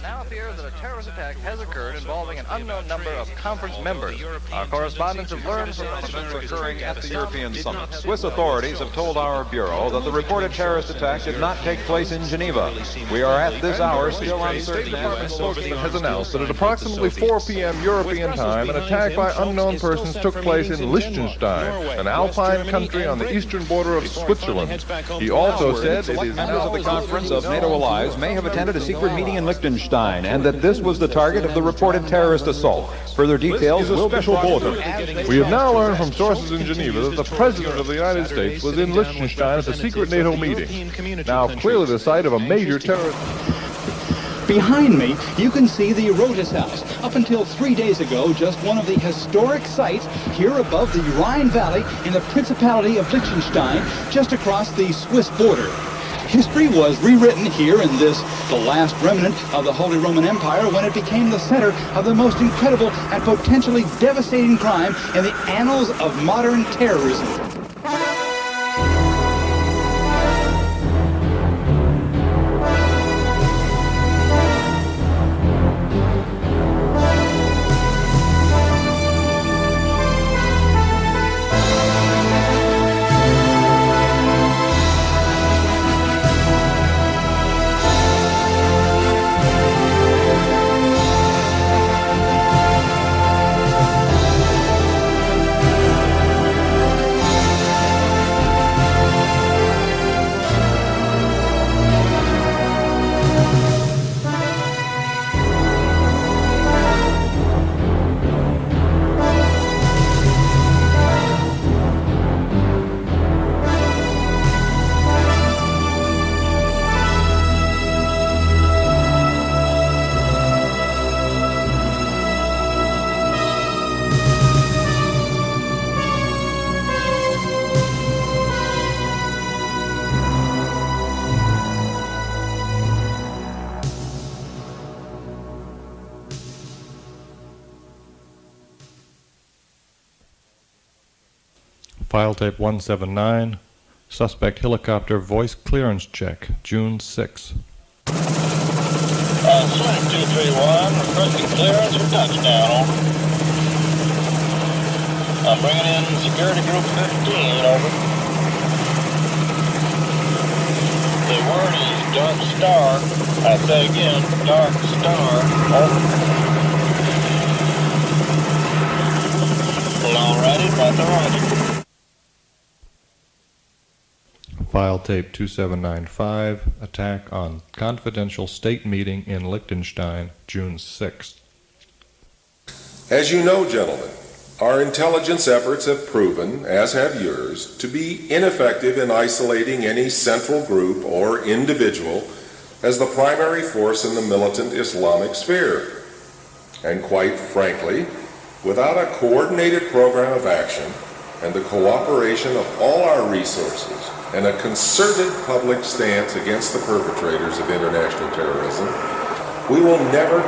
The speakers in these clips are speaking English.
It now appears that a terrorist attack has occurred involving an unknown number of conference members. Our correspondents have learned from events occurring at the European summit. Swiss authorities have told our bureau that the reported terrorist attack did not take place in Geneva. We are at this hour still uncertain. The spokesman has announced that at approximately 4 p.m. European time, an attack by unknown persons took place in Liechtenstein, an alpine country on the eastern border of Switzerland. He also said it is members of the conference of NATO allies may have attended a secret meeting in Liechtenstein, and that this was the target of the reported terrorist assault. Further details will be special bulletin. We have now learned from sources in Geneva that the President of the United States was in Liechtenstein at the secret NATO meeting, now clearly the site of a major terrorist. Behind me, you can see the Rotes House. Up until 3 days ago, just one of the historic sites here above the Rhine Valley in the Principality of Liechtenstein, just across the Swiss border. History was rewritten here in this, the last remnant of the Holy Roman Empire, when it became the center of the most incredible and potentially devastating crime in the annals of modern terrorism. File tape 179, suspect helicopter voice clearance check, June 6. Slack 231, requesting clearance for touchdown. I'm bringing in security group 15, over. The word is Dark Star. I say again, Dark Star, over. Alrighty, got the roger. File tape 2795, attack on confidential state meeting in Liechtenstein, June 6th. As you know, gentlemen, our intelligence efforts have proven, as have yours, to be ineffective in isolating any central group or individual as the primary force in the militant Islamic sphere. And quite frankly, without a coordinated program of action and the cooperation of all our resources, and a concerted public stance against the perpetrators of international terrorism, we will never...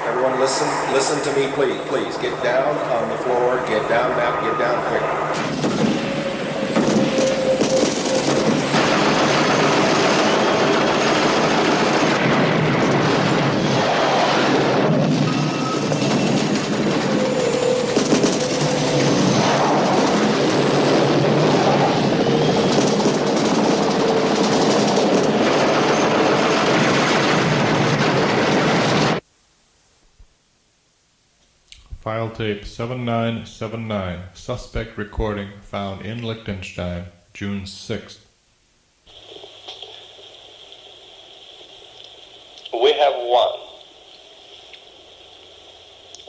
Everyone listen to me, please. Get down on the floor, get down now, get down quick. File tape 7979, suspect recording found in Liechtenstein, June 6th. We have won.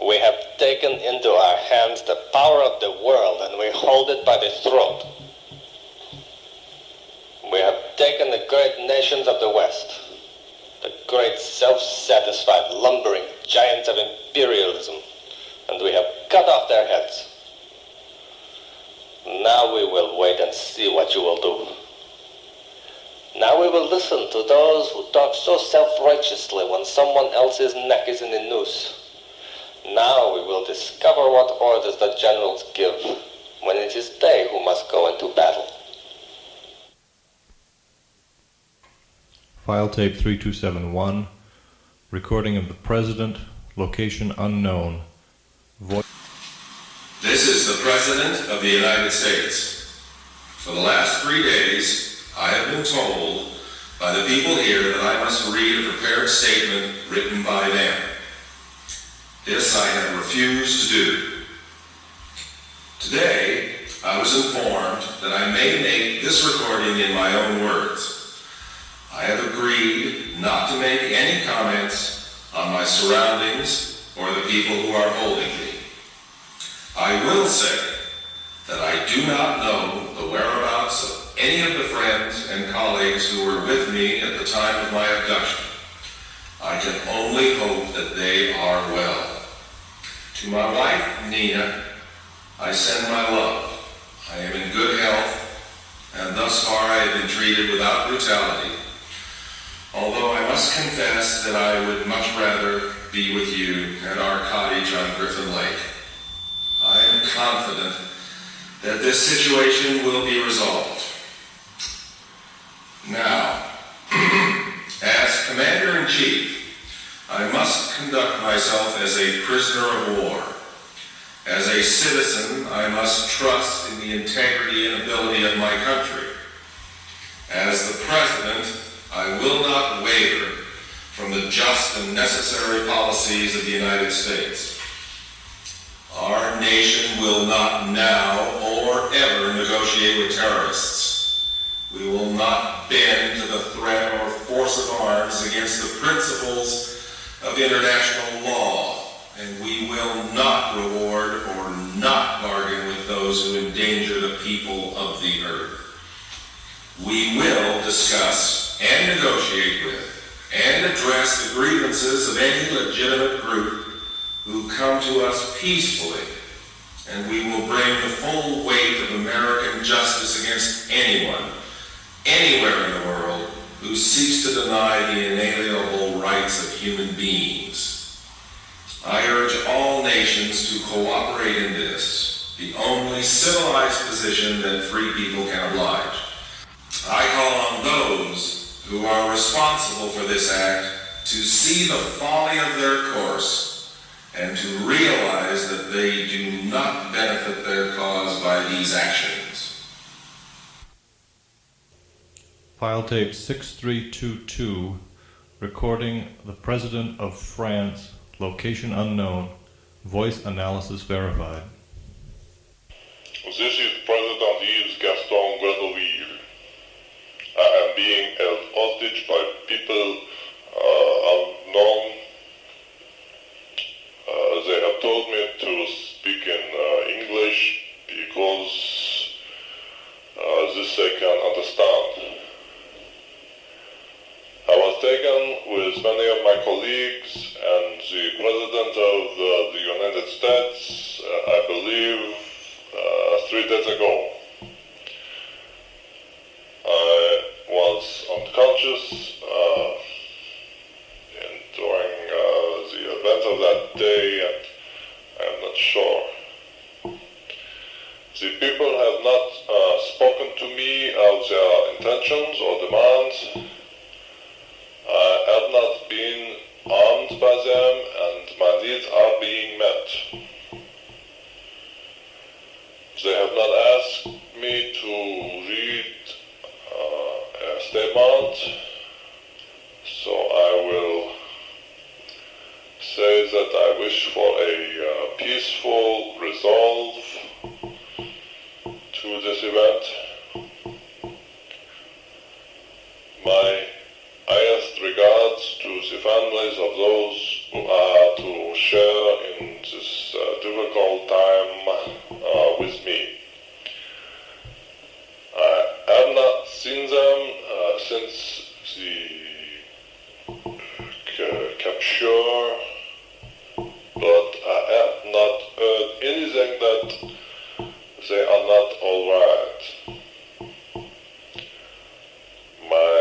We have taken into our hands the power of the world, and we hold it by the throat. We have taken the great nations of the West, the great self-satisfied lumbering giants of imperialism, and we have cut off their heads. Now we will wait and see what you will do. Now we will listen to those who talk so self-righteously when someone else's neck is in the noose. Now we will discover what orders the generals give when it is they who must go into battle. File tape 3271, recording of the President, location unknown. This is the President of the United States. For the last 3 days, I have been told by the people here that I must read a prepared statement written by them. This I have refused to do. Today, I was informed that I may make this recording in my own words. I have agreed not to make any comments on my surroundings or the people who are holding me. I will say that I do not know the whereabouts of any of the friends and colleagues who were with me at the time of my abduction. I can only hope that they are well. To my wife, Nina, I send my love. I am in good health, and thus far I have been treated without brutality. Although I must confess that I would much rather be with you at our cottage on Griffin Lake. I am confident that this situation will be resolved. Now, as Commander-in-Chief, I must conduct myself as a prisoner of war. As a citizen, I must trust in the integrity and ability of my country. As the President, I will not waver from the just and necessary policies of the United States. Our nation will not now or ever negotiate with terrorists. We will not bend to the threat or force of arms against the principles of international law, and we will not reward or not bargain with those who endanger the people of the earth. We will discuss and negotiate with and address the grievances of any legitimate group who come to us peacefully, and we will bring the full weight of American justice against anyone, anywhere in the world, who seeks to deny the inalienable rights of human beings. I urge all nations to cooperate in this, the only civilized position that free people can oblige. I call on those who are responsible for this act to see the folly of their course and to realize that they do not benefit their cause by these actions. File tape 6322, recording the President of France, location unknown, voice analysis verified. This is President Yves Gaston Grenouille. I am being held hostage by people unknown. They have told me to speak in English because this I can understand. I was taken with many of my colleagues and the President of the United States, I believe, 3 days ago. I was unconscious during the events of that day, and I am not sure. The people have not spoken to me of their intentions or demands. I have not been harmed by them, and my needs are being met. They have not asked me to read a statement, so I will say that I wish for a peaceful resolve to this event. My highest regards to the families of those who are to share in this difficult time with me. I have not seen them since the capture, but I have not heard anything that they are not all right. My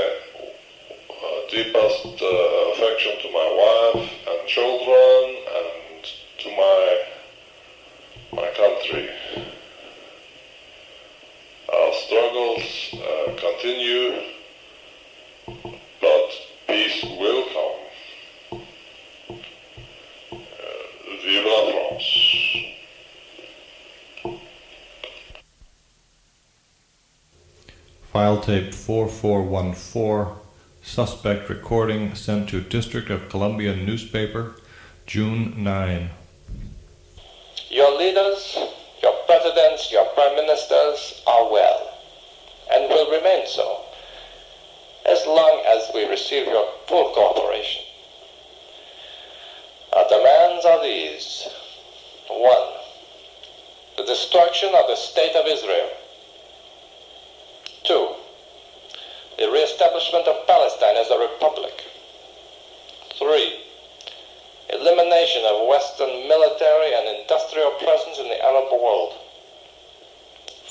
deepest affection to my wife and children and to my country. Our struggles continue, but File tape 4414, suspect recording sent to District of Columbia newspaper, June 9. Your leaders, your presidents, your prime ministers are well, and will remain so, as long as we receive your full cooperation. Our demands are these. 1. The destruction of the State of Israel. 2. The re-establishment of Palestine as a republic. 3. Elimination of Western military and industrial presence in the Arab world.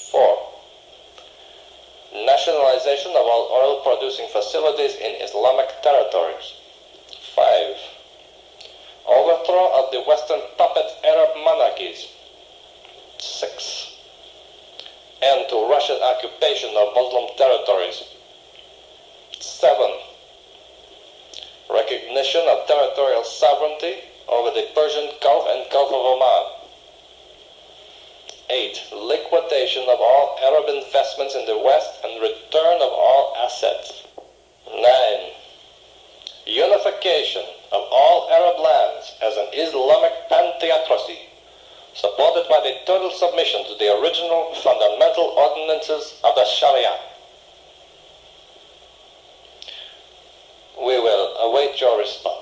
4. Nationalization of all oil-producing facilities in Islamic territories. 5. Overthrow of the Western puppet Arab monarchies. 6. End to Russian occupation of Muslim territories. 7. Recognition of territorial sovereignty over the Persian Gulf and Gulf of Oman. 8. Liquidation of all Arab investments in the West and return of all assets. 9. Unification of all Arab lands as an Islamic pantheocracy, supported by the total submission to the original fundamental ordinances of the Sharia. We will await your response.